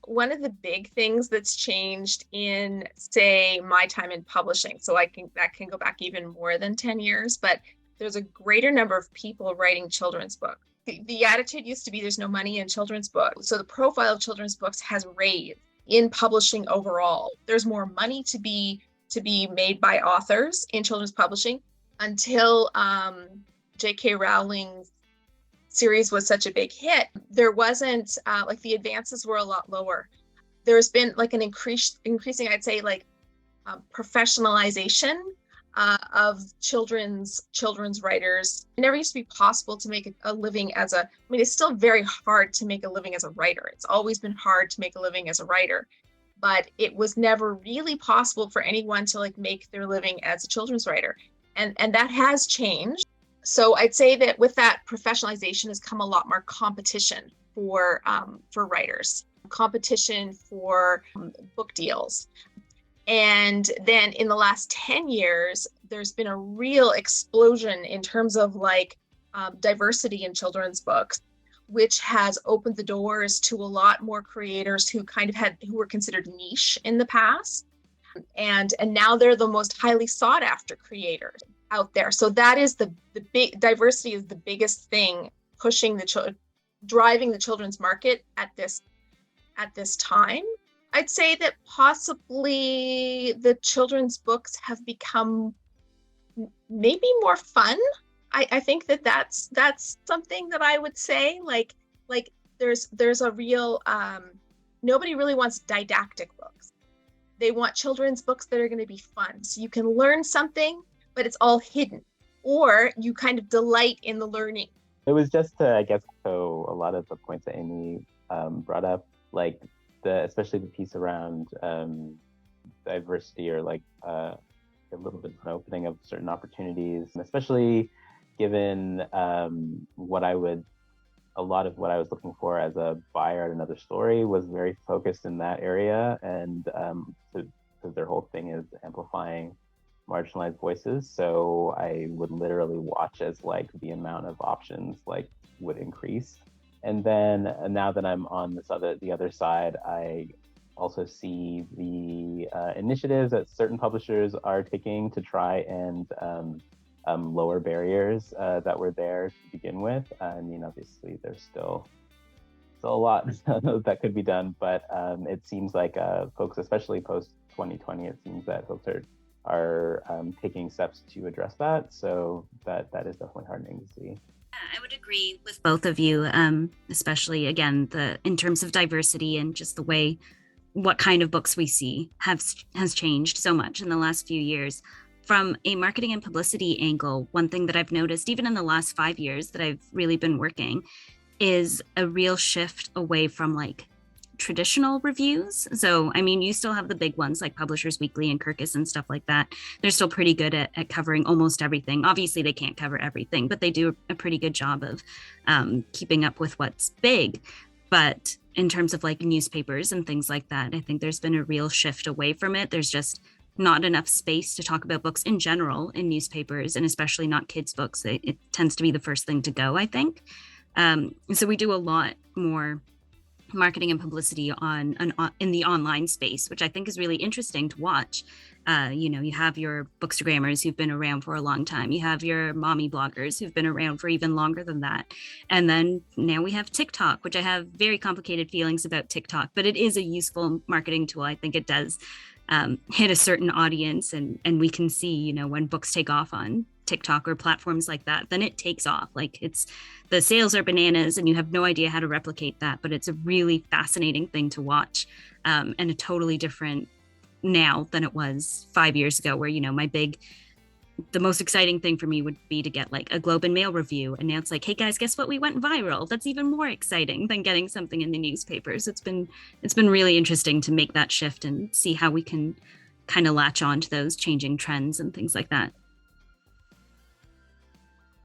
One of the big things that's changed in, say, my time in publishing, so I can that can go back even more than 10 years, but there's a greater number of people writing children's books. The attitude used to be there's no money in children's books. So the profile of children's books has raised in publishing overall. There's more money to be made by authors in children's publishing until J.K. Rowling's series was such a big hit. There wasn't like the advances were a lot lower. There's been like an increasing, I'd say, like professionalization of children's writers. It never used to be possible to make a living as a, I mean, it's still very hard to make a living as a writer. It's always been hard to make a living as a writer, but it was never really possible for anyone to like make their living as a children's writer. And that has changed. So I'd say that with that professionalization has come a lot more competition for writers, competition for book deals. And then in the last 10 years, there's been a real explosion in terms of like diversity in children's books, which has opened the doors to a lot more creators who who were considered niche in the past. And now they're the most highly sought after creators out there. So that is the big diversity is the biggest thing pushing driving the children's market at this time. I'd say that possibly the children's books have become maybe more fun. I think that's something that I would say like there's a real nobody really wants didactic books. They want children's books that are going to be fun. So you can learn something, but it's all hidden, or you kind of delight in the learning. It was just to, I guess, echo a lot of the points that Amy brought up, like especially the piece around diversity, or like a little bit of an opening of certain opportunities, especially given a lot of what I was looking for as a buyer at Another Story was very focused in that area, and because their whole thing is amplifying marginalized voices. So I would literally watch as like the amount of options like would increase. And then now that I'm on the other side, I also see the initiatives that certain publishers are taking to try and lower barriers that were there to begin with. I mean, obviously, there's still a lot that could be done, but it seems like folks, especially post 2020, it seems that folks are taking steps to address that. So that is definitely heartening to see. I would agree with both of you, especially again in terms of diversity and just the way what kind of books we see has changed so much in the last few years. From a marketing and publicity angle, one thing that I've noticed, even in the last 5 years that I've really been working, is a real shift away from like traditional reviews. So, I mean, you still have the big ones like Publishers Weekly and Kirkus and stuff like that. They're still pretty good at covering almost everything. Obviously, they can't cover everything, but they do a pretty good job of keeping up with what's big. But in terms of like newspapers and things like that, I think there's been a real shift away from it. There's just not enough space to talk about books in general in newspapers, and especially not kids' books. It tends to be the first thing to go, I think. So we do a lot more marketing and publicity in the online space, which I think is really interesting to watch. You have your bookstagrammers who've been around for a long time. You have your mommy bloggers who've been around for even longer than that. And then now we have TikTok, which I have very complicated feelings about TikTok, but it is a useful marketing tool. I think it does hit a certain audience, and we can see, when books take off on TikTok or platforms like that, then it takes off. Like the sales are bananas and you have no idea how to replicate that, but it's a really fascinating thing to watch, and a totally different now than it was 5 years ago, where, the most exciting thing for me would be to get like a Globe and Mail review. And now it's like, hey guys, guess what? We went viral. That's even more exciting than getting something in the newspapers. It's been really interesting to make that shift and see how we can kind of latch on to those changing trends and things like that.